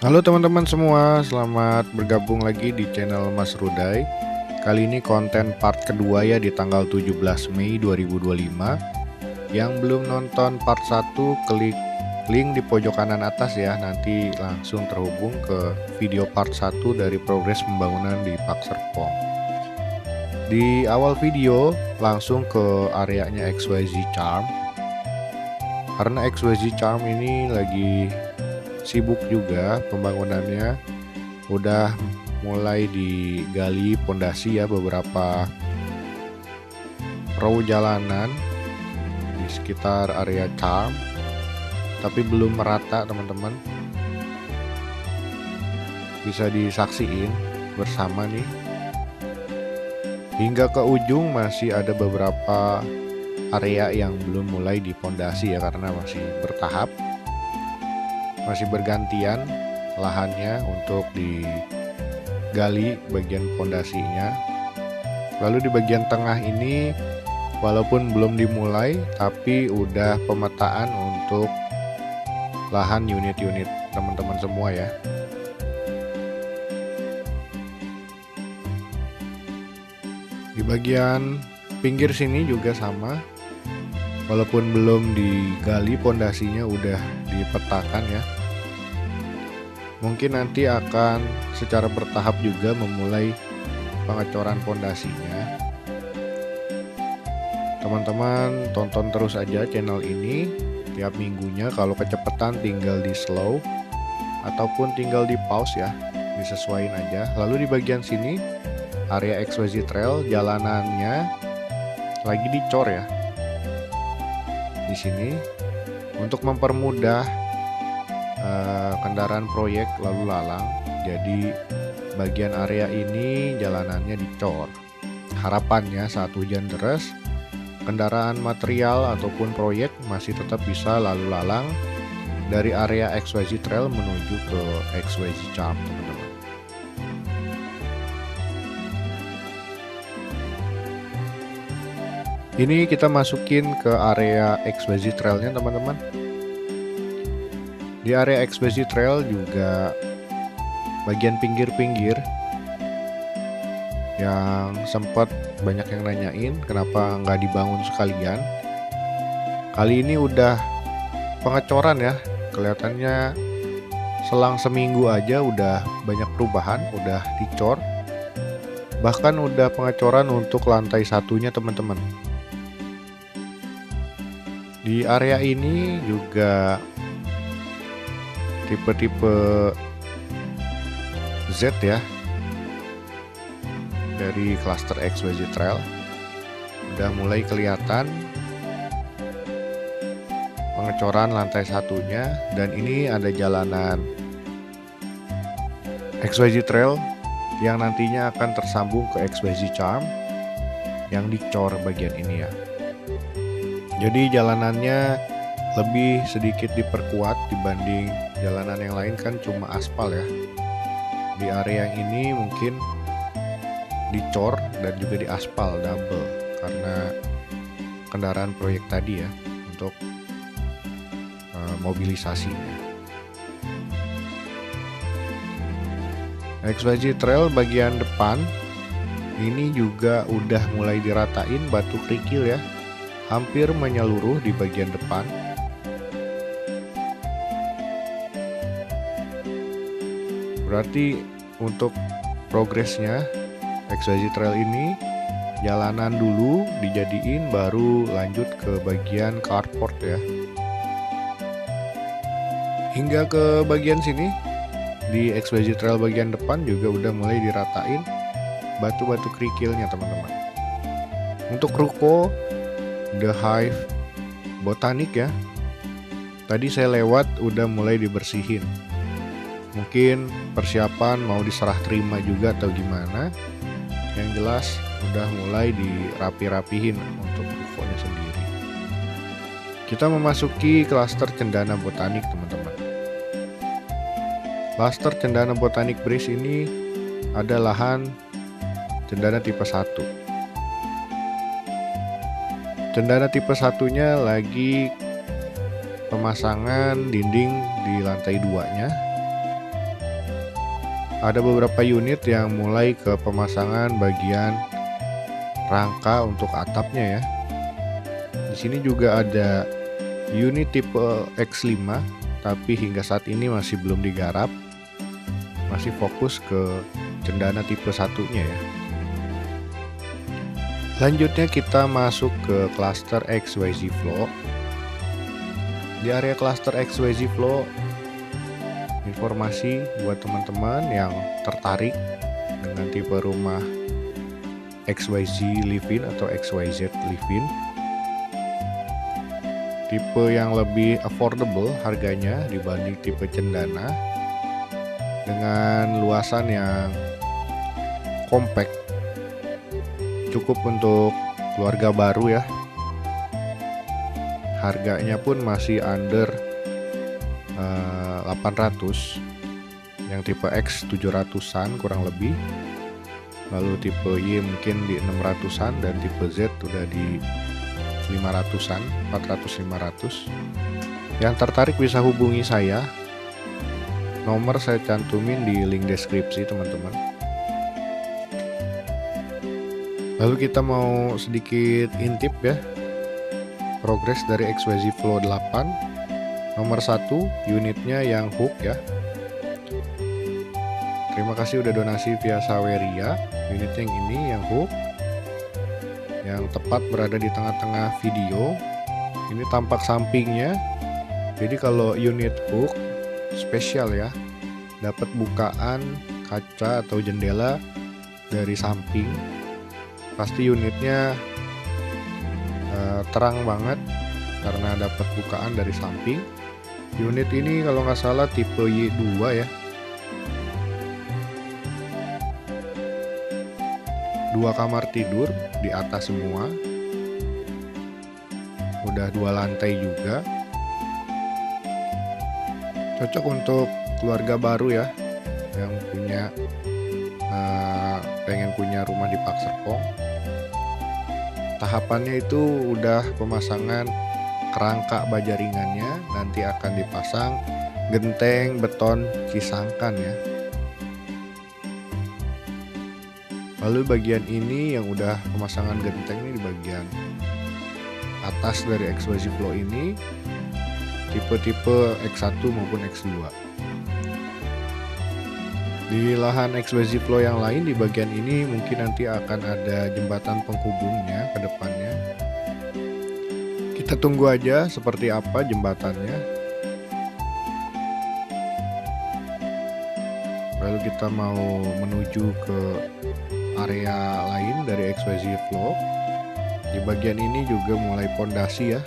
Halo teman-teman semua, selamat bergabung lagi di channel Mas Rudai. Kali ini konten part kedua ya di tanggal 17 Mei 2025. Yang belum nonton part 1 klik link di pojok kanan atas ya, nanti langsung terhubung ke video part 1 dari progres pembangunan di Pak Serpong. Di awal video langsung ke areanya XYZ Charm. Karena XYZ Charm ini lagi sibuk juga pembangunannya, udah mulai digali pondasi ya beberapa row jalanan di sekitar area Charm, tapi belum merata teman-teman. Bisa disaksiin bersama nih, hingga ke ujung masih ada beberapa area yang belum mulai dipondasi ya, karena masih bertahap, masih bergantian lahannya untuk digali bagian pondasinya. Lalu di bagian tengah ini walaupun belum dimulai, tapi udah pemetaan untuk lahan unit-unit teman-teman semua ya. Di bagian pinggir sini juga sama, walaupun belum digali pondasinya udah dipetakan ya. Mungkin nanti akan secara bertahap juga memulai pengecoran pondasinya. Teman-teman tonton terus aja channel ini tiap minggunya. Kalau kecepatan tinggal di slow ataupun tinggal di pause ya, disesuaikan aja. Lalu di bagian sini area XYZ Trail, jalanannya lagi dicor ya di sini untuk mempermudah kendaraan proyek lalu lalang. Jadi bagian area ini jalanannya dicor. Harapannya saat hujan deras, kendaraan material ataupun proyek masih tetap bisa lalu lalang dari area XYZ Trail menuju ke XYZ Charm, teman-teman. Ini kita masukin ke area XYZ Trailnya teman-teman. Di area XYZ Trail juga bagian pinggir-pinggir yang sempat banyak yang nanyain kenapa nggak dibangun sekalian. Kali ini udah pengecoran ya, kelihatannya selang seminggu aja udah banyak perubahan, udah dicor. Bahkan udah pengecoran untuk lantai satunya teman-teman. Di area ini juga tipe-tipe Z ya, dari cluster XYZ Trail udah mulai kelihatan pengecoran lantai satunya. Dan ini ada jalanan XYZ Trail yang nantinya akan tersambung ke XYZ Charm yang dicor bagian ini ya. Jadi jalanannya lebih sedikit diperkuat dibanding jalanan yang lain, kan cuma aspal ya. Di area yang ini mungkin dicor dan juga diaspal double karena kendaraan proyek tadi ya, untuk mobilisasinya. XYZ Trail bagian depan ini juga udah mulai diratain batu kerikil ya, hampir menyeluruh di bagian depan. Berarti untuk progresnya XYZ Trail ini jalanan dulu dijadiin, baru lanjut ke bagian carport ya. Hingga ke bagian sini di XYZ Trail bagian depan juga udah mulai diratain batu-batu kerikilnya teman-teman. Untuk ruko The Hive Botanik ya, tadi saya lewat udah mulai dibersihin. Mungkin persiapan mau diserah terima juga atau gimana. Yang jelas udah mulai dirapi-rapihin untuk rukonya sendiri. Kita memasuki klaster Cendana Botanik teman-teman. Klaster Cendana Botanik Bridge ini ada lahan cendana tipe 1. Cendana tipe 1-nya lagi pemasangan dinding di lantai 2-nya. Ada beberapa unit yang mulai ke pemasangan bagian rangka untuk atapnya ya. Di sini juga ada unit tipe X5, tapi hingga saat ini masih belum digarap. Masih fokus ke cendana tipe satunya ya. Selanjutnya kita masuk ke cluster XYZ Flow. Di area cluster XYZ Flow, informasi buat teman-teman yang tertarik dengan tipe rumah XYZ Livin atau XYZ Livin, tipe yang lebih affordable harganya dibanding tipe cendana, dengan luasan yang compact, cukup untuk keluarga baru ya. Harganya pun masih under 800, yang tipe X 700-an kurang lebih, lalu tipe Y mungkin di 600-an, dan tipe Z udah di 500-an, 400-500. Yang tertarik bisa hubungi saya, nomor saya cantumin di link deskripsi teman-teman. Lalu kita mau sedikit intip ya progres dari XYZ Flow 8. Nomor 1 unitnya yang hook ya. Terima kasih udah donasi via Saweria. Unitnya yang ini yang hook, yang tepat berada di tengah-tengah video. Ini tampak sampingnya. Jadi kalau unit hook spesial ya, dapat bukaan kaca atau jendela dari samping. Pasti unitnya terang banget karena dapat bukaan dari samping. Unit ini kalau nggak salah tipe Y2 ya. 2 kamar tidur di atas semua. Udah 2 lantai juga. Cocok untuk keluarga baru ya, yang punya pengen punya rumah di Pak Serpong. Tahapannya itu udah pemasangan kerangka baja ringannya, nanti akan dipasang genteng beton cisangkan ya. Lalu bagian ini yang udah pemasangan genteng ini di bagian atas dari XYZ Flow ini, tipe-tipe X1 maupun X2. Di lahan XYZ Flow yang lain di bagian ini mungkin nanti akan ada jembatan penghubungnya ke depannya. Kita tunggu aja seperti apa jembatannya. Lalu kita mau menuju ke area lain dari XYZ Flow. Di bagian ini juga mulai pondasi ya.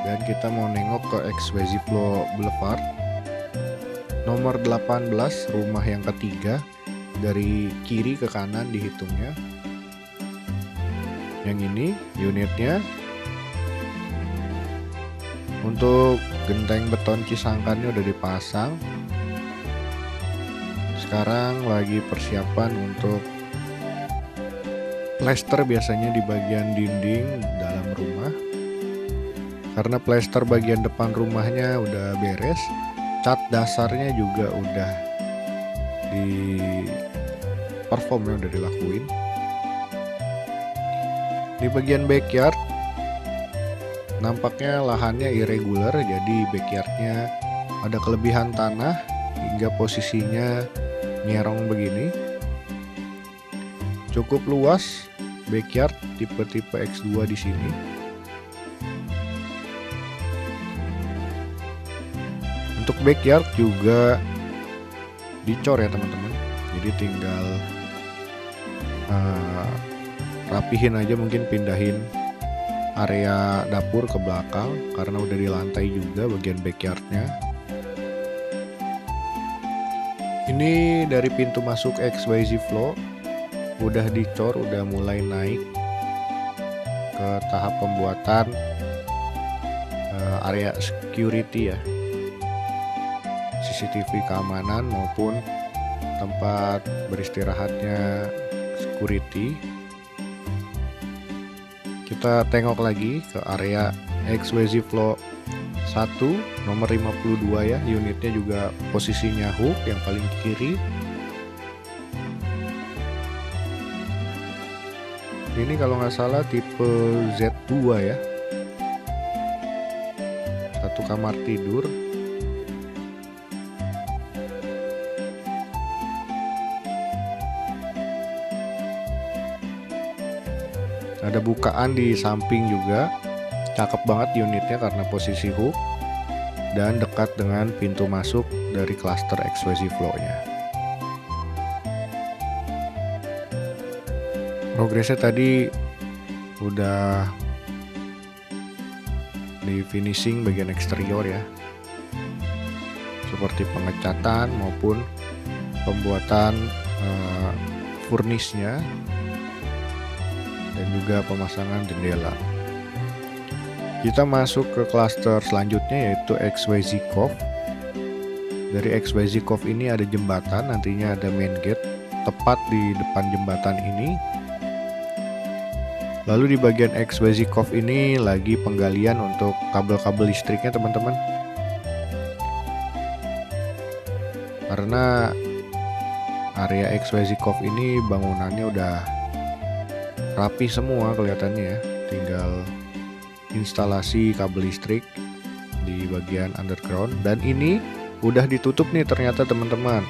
Dan kita mau nengok ke XYZ Flow Boulevard. Nomor 18, rumah yang ketiga dari kiri ke kanan dihitungnya. Yang ini unitnya untuk genteng beton cisangkannya udah dipasang. Sekarang lagi persiapan untuk plester biasanya di bagian dinding dalam rumah. Karena plester bagian depan rumahnya udah beres, cat dasarnya juga udah di performnya udah dilakuin. Di bagian backyard nampaknya lahannya irregular, jadi backyardnya ada kelebihan tanah hingga posisinya nyerong begini. Cukup luas backyard tipe-tipe X2 di sini. Untuk backyard juga dicor ya teman-teman. Jadi tinggal rapihin aja, mungkin pindahin area dapur ke belakang karena udah di lantai juga bagian backyardnya. Ini dari pintu masuk XYZ Flow udah dicor, udah mulai naik ke tahap pembuatan area security ya, CCTV keamanan maupun tempat beristirahatnya security. Kita tengok lagi ke area XYZ Flow 1 nomor 52 ya, unitnya juga posisinya hook yang paling kiri. Ini kalau nggak salah tipe Z2 ya, satu kamar tidur. Ada bukaan di samping juga, cakep banget unitnya karena posisi hook dan dekat dengan pintu masuk dari cluster XYZ Flow-nya. Progresnya tadi udah di finishing bagian eksterior ya, seperti pengecatan maupun pembuatan furnisnya dan juga pemasangan jendela. Kita masuk ke klaster selanjutnya yaitu XYZ Cove. Dari XYZ Cove ini ada jembatan, nantinya ada main gate tepat di depan jembatan ini. Lalu di bagian XYZ Cove ini lagi penggalian untuk kabel-kabel listriknya teman-teman. Karena area XYZ Cove ini bangunannya udah rapi semua kelihatannya ya, tinggal instalasi kabel listrik di bagian underground. Dan ini udah ditutup nih ternyata teman-teman,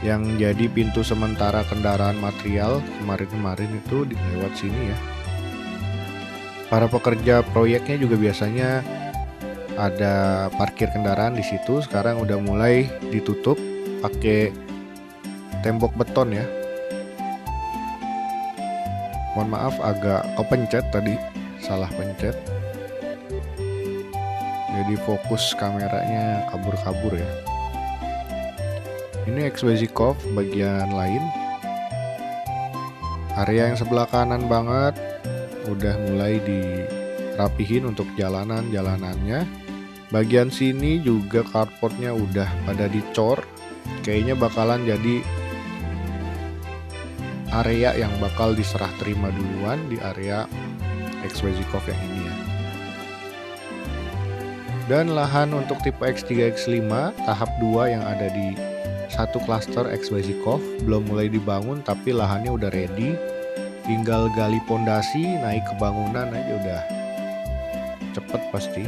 yang jadi pintu sementara kendaraan material kemarin-kemarin itu lewat sini ya. Para pekerja proyeknya juga biasanya ada parkir kendaraan di situ, sekarang udah mulai ditutup pakai tembok beton ya. Mohon maaf agak kepencet tadi, salah pencet. Jadi fokus kameranya kabur-kabur ya. Ini XYZ Cove bagian lain. Area yang sebelah kanan banget udah mulai dirapihin untuk jalanannya. Bagian sini juga carportnya udah pada dicor. Kayaknya bakalan jadi area yang bakal diserah terima duluan di area XYZ Cove yang ini ya. Dan lahan untuk tipe X3 X5 tahap 2 yang ada di satu klaster XYZ Cove belum mulai dibangun, tapi lahannya udah ready, tinggal gali pondasi, naik ke bangunan aja udah cepet pasti.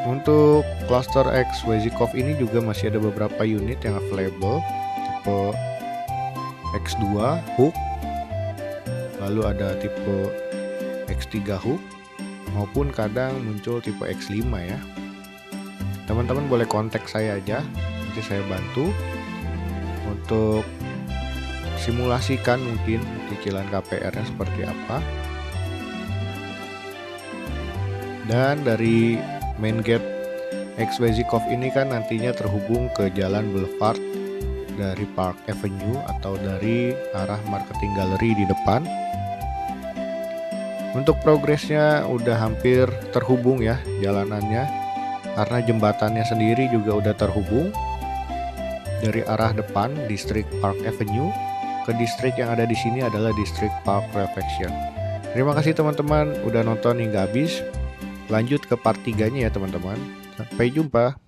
Untuk cluster XYZ Cove ini juga masih ada beberapa unit yang available, tipe X2 hook, lalu ada tipe X3 hook, maupun kadang muncul tipe X5 ya. Teman-teman boleh kontak saya aja, nanti saya bantu untuk simulasikan mungkin cicilan KPR-nya seperti apa. Dan dari main gate XYZ Cove ini kan nantinya terhubung ke jalan boulevard dari Park Avenue atau dari arah marketing gallery di depan. Untuk progresnya udah hampir terhubung ya jalanannya, karena jembatannya sendiri juga udah terhubung dari arah depan distrik Park Avenue ke distrik yang ada di sini adalah distrik Park Reflection. Terima kasih teman-teman udah nonton hingga habis. Lanjut ke part 3-nya ya teman-teman. Sampai jumpa.